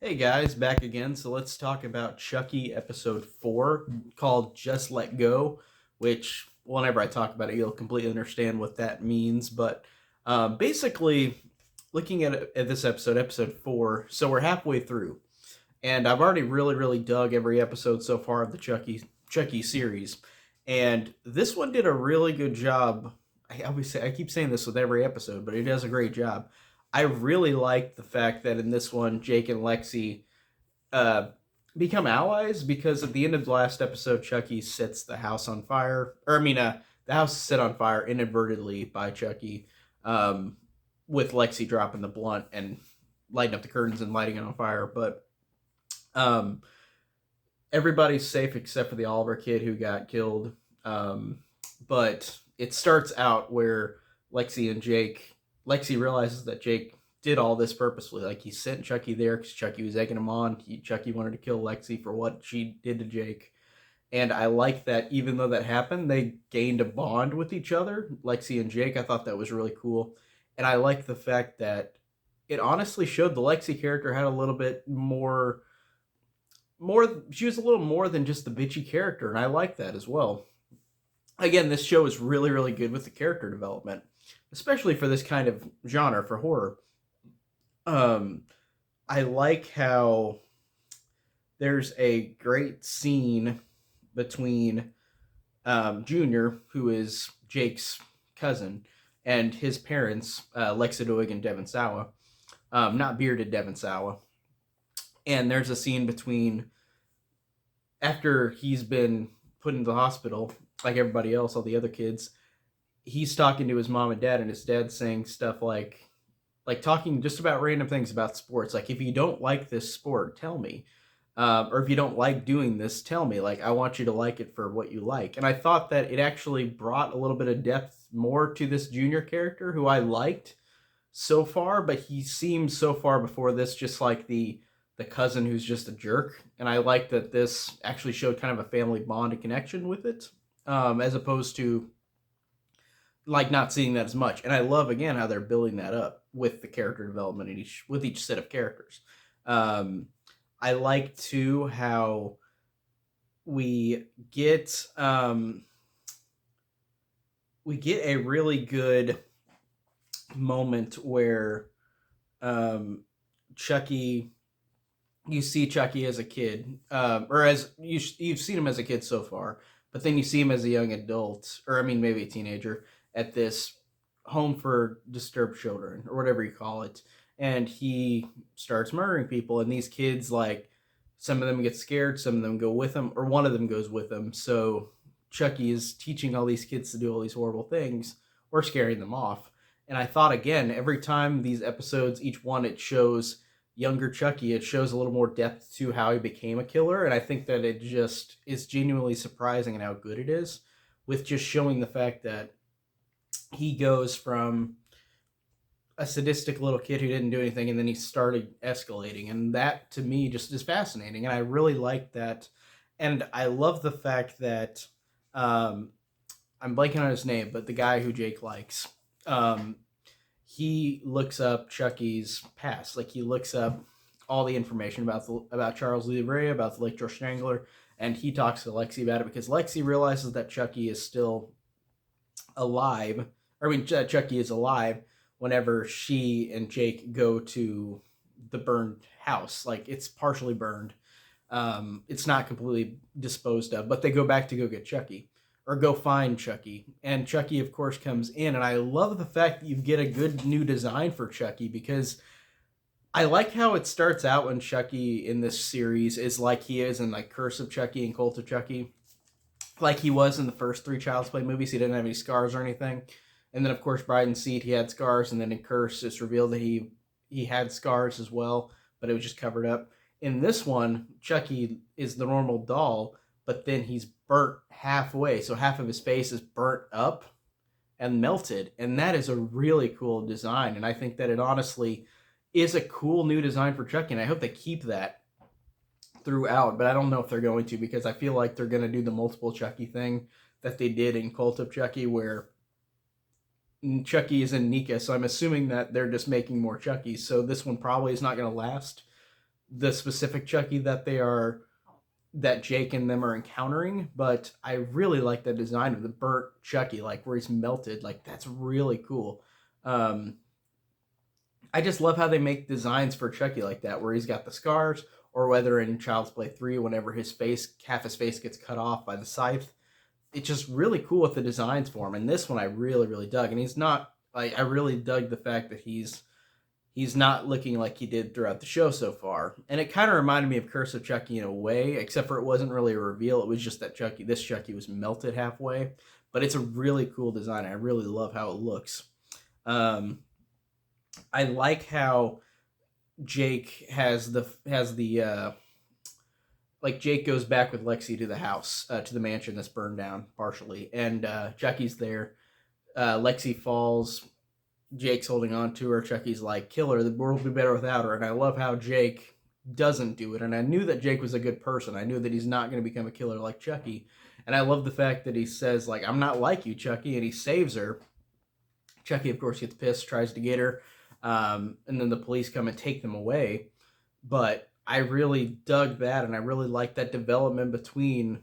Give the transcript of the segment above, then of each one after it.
Hey guys, back again. So let's talk about Chucky episode 4 called Just Let Go, which whenever I talk about it, you'll completely understand what that means. But basically, looking at this episode, episode 4, so we're halfway through, and I've already really dug every episode so far of the Chucky series, and this one did a really good job. I keep saying this with every episode, but it does a great job. I really like the fact that in this one, Jake and Lexi uh, become allies because at the end of the last episode, Chucky sets the house on fire. The house is set on fire inadvertently by Chucky, um, with Lexi dropping the blunt and lighting up the curtains and lighting it on fire. But um, everybody's safe except for the Oliver kid who got killed. Um, but it starts out where Lexi and Jake, Lexi realizes that Jake did all this purposefully. Like he sent Chucky there because Chucky was egging him on. Chucky wanted to kill Lexi for what she did to Jake. And I like that even though that happened, they gained a bond with each other, Lexi and Jake. I thought that was really cool. And I like the fact that it honestly showed the Lexi character had a little bit more she was a little more than just the bitchy character, and I like that as well. Again, this show is really good with the character development, especially for this kind of genre for horror. um I like how there's a great scene between Junior, who is Jake's cousin, and his parents, Lexidoig and Devon Sawa, not bearded Devon Sawa. And there's a scene between after he's been put into the hospital, like everybody else, all the other kids. He's talking to his mom and dad, and his dad's saying stuff like talking just about random things about sports. Like, if you don't like this sport, tell me. Or if you don't like doing this, tell me. Like, I want you to like it for what you like. And I thought that it actually brought a little bit of depth more to this Junior character, who I liked so far, but he seems so far before this just like the cousin who's just a jerk. And I like that this actually showed kind of a family bond and connection with it, as opposed to like not seeing that as much. And I love again how they're building that up with the character development in each set of characters. Um, I like too how we get we get a really good moment where um, Chucky, you see Chucky as a kid, or as you've seen him as a kid so far, but then you see him as a young adult, or I mean maybe a teenager, at this home for disturbed children or whatever you call it, and he starts murdering people, and these kids, like, some of them get scared, some of them go with him, or one of them goes with him. So Chucky is teaching all these kids to do all these horrible things or scaring them off. And I thought, again, every time these episodes, each one, it shows younger Chucky, it shows a little more depth to how he became a killer. And I think that it just is genuinely surprising in how good it is, with just showing the fact that he goes from a sadistic little kid who didn't do anything, and then he started escalating. And that to me just is fascinating. And I really like that. And I love the fact that um, I'm blanking on his name, but the guy who Jake likes, um, he looks up Chucky's past. Like, he looks up all the information about Charles Lee Ray, about the Electro Strangler, and he talks to Lexi about it because Lexi realizes that Chucky is still alive. Chucky is alive whenever she and Jake go to the burned house. Like, it's partially burned. It's not completely disposed of, but they go back to go get Chucky or go find Chucky. And Chucky, of course, comes in. And I love the fact that you get a good new design for Chucky, because I like how it starts out when Chucky in this series is like he is in like Curse of Chucky and Cult of Chucky, like he was in the first three Child's Play movies. He didn't have any scars or anything. And then, of course, Bride and Seed, he had scars. And then in Curse, it's revealed that he had scars as well, but it was just covered up. In this one, Chucky is the normal doll, but then he's burnt halfway. So half of his face is burnt up and melted. And that is a really cool design. And I think that it honestly is a cool new design for Chucky. And I hope they keep that throughout, but I don't know if they're going to, because I feel like they're going to do the multiple Chucky thing that they did in Cult of Chucky, where Chucky is in Nika. So I'm assuming that they're just making more Chuckies. So this one probably is not going to last the specific Chucky that Jake and them are encountering, but I really like the design of the burnt Chucky, like where he's melted. Like that's really cool. Um, I just love how they make designs for Chucky like that, where he's got the scars, or whether in Child's Play 3, whenever half his face gets cut off by the scythe. It's just really cool with the designs for him. And this one I really, really dug. And he's not like, I really dug the fact that he's not looking like he did throughout the show so far. And it kind of reminded me of Curse of Chucky in a way, except for it wasn't really a reveal. It was just that this Chucky was melted halfway. But it's a really cool design. I really love how it looks. I like how Jake like Jake goes back with Lexi to the house, to the mansion that's burned down partially, and Chucky's there. Lexi falls. Jake's holding on to her. Chucky's like, kill her. The world will be better without her. And I love how Jake doesn't do it. And I knew that Jake was a good person. I knew that he's not going to become a killer like Chucky. And I love the fact that he says, like, I'm not like you, Chucky. And he saves her. Chucky, of course, gets pissed, tries to get her. And then the police come and take them away. But I really dug that. And I really like that development between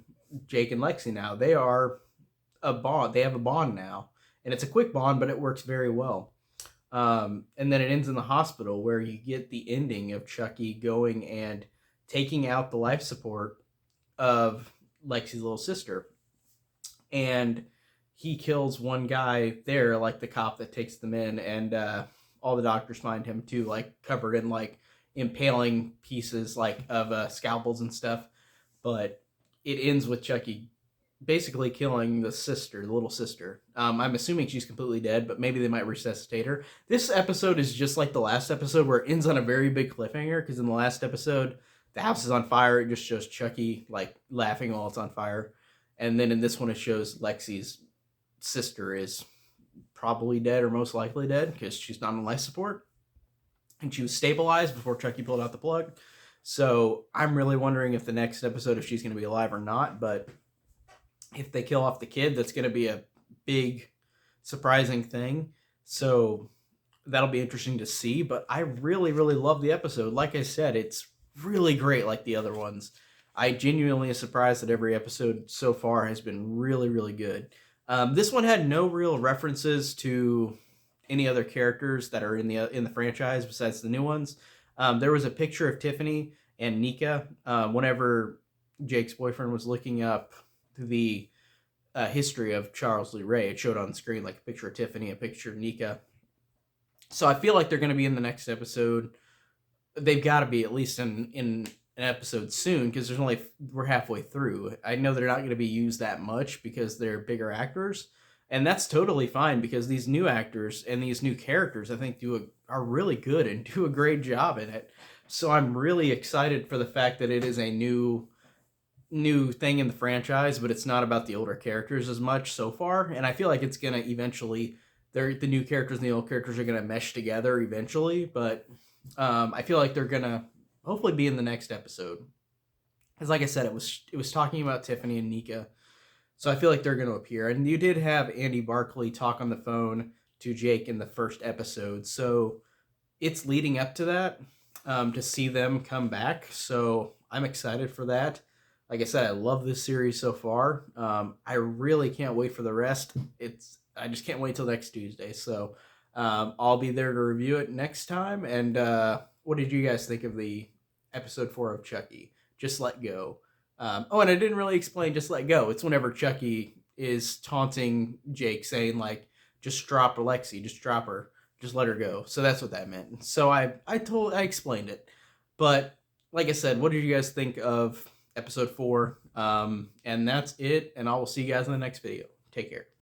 Jake and Lexi now. They are a bond. They have a bond now. And it's a quick bond, but it works very well. And then it ends in the hospital, where you get the ending of Chucky going and taking out the life support of Lexi's little sister. And he kills one guy there, like the cop that takes them in, and all the doctors find him too, like covered in like impaling pieces like of scalpels and stuff. But it ends with Chucky basically killing the little sister. I'm assuming she's completely dead, but maybe they might resuscitate her. This episode is just like the last episode, where it ends on a very big cliffhanger, because in the last episode, the house is on fire. It just shows Chucky like laughing while it's on fire. And then in this one, it shows Lexi's sister is probably dead, or most likely dead, because she's not on life support. And she was stabilized before Chucky pulled out the plug. So I'm really wondering if the next episode, if she's going to be alive or not. But if they kill off the kid, that's going to be a big, surprising thing. So that'll be interesting to see. But I really, really love the episode. Like I said, it's really great like the other ones. I genuinely am surprised that every episode so far has been really, really good. This one had no real references to any other characters that are in the franchise besides the new ones. There was a picture of Tiffany and Nika whenever Jake's boyfriend was looking up the history of Charles Lee Ray. It showed on the screen like a picture of Tiffany, a picture of Nika. So I feel like they're going to be in the next episode. They've got to be at least in an episode soon, because we're halfway through. I know they're not going to be used that much because they're bigger actors, and that's totally fine, because these new actors and these new characters, I think, are really good and do a great job in it. So I'm really excited for the fact that it is a new thing in the franchise, but it's not about the older characters as much so far. And I feel like it's going to eventually, the new characters and the old characters are going to mesh together eventually. But I feel like they're going to hopefully be in the next episode. Because like I said, it was talking about Tiffany and Nika. So I feel like they're going to appear. And you did have Andy Barclay talk on the phone to Jake in the first episode. So it's leading up to that, to see them come back. So I'm excited for that. Like I said, I love this series so far. I really can't wait for the rest. I just can't wait till next Tuesday. So I'll be there to review it next time. And what did you guys think of the episode 4 of Chucky? Just Let Go. And I didn't really explain Just Let Go. It's whenever Chucky is taunting Jake, saying like, just drop Alexi, just drop her, just let her go. So that's what that meant. So I explained it. But like I said, what did you guys think of episode 4? And that's it. And I will see you guys in the next video. Take care.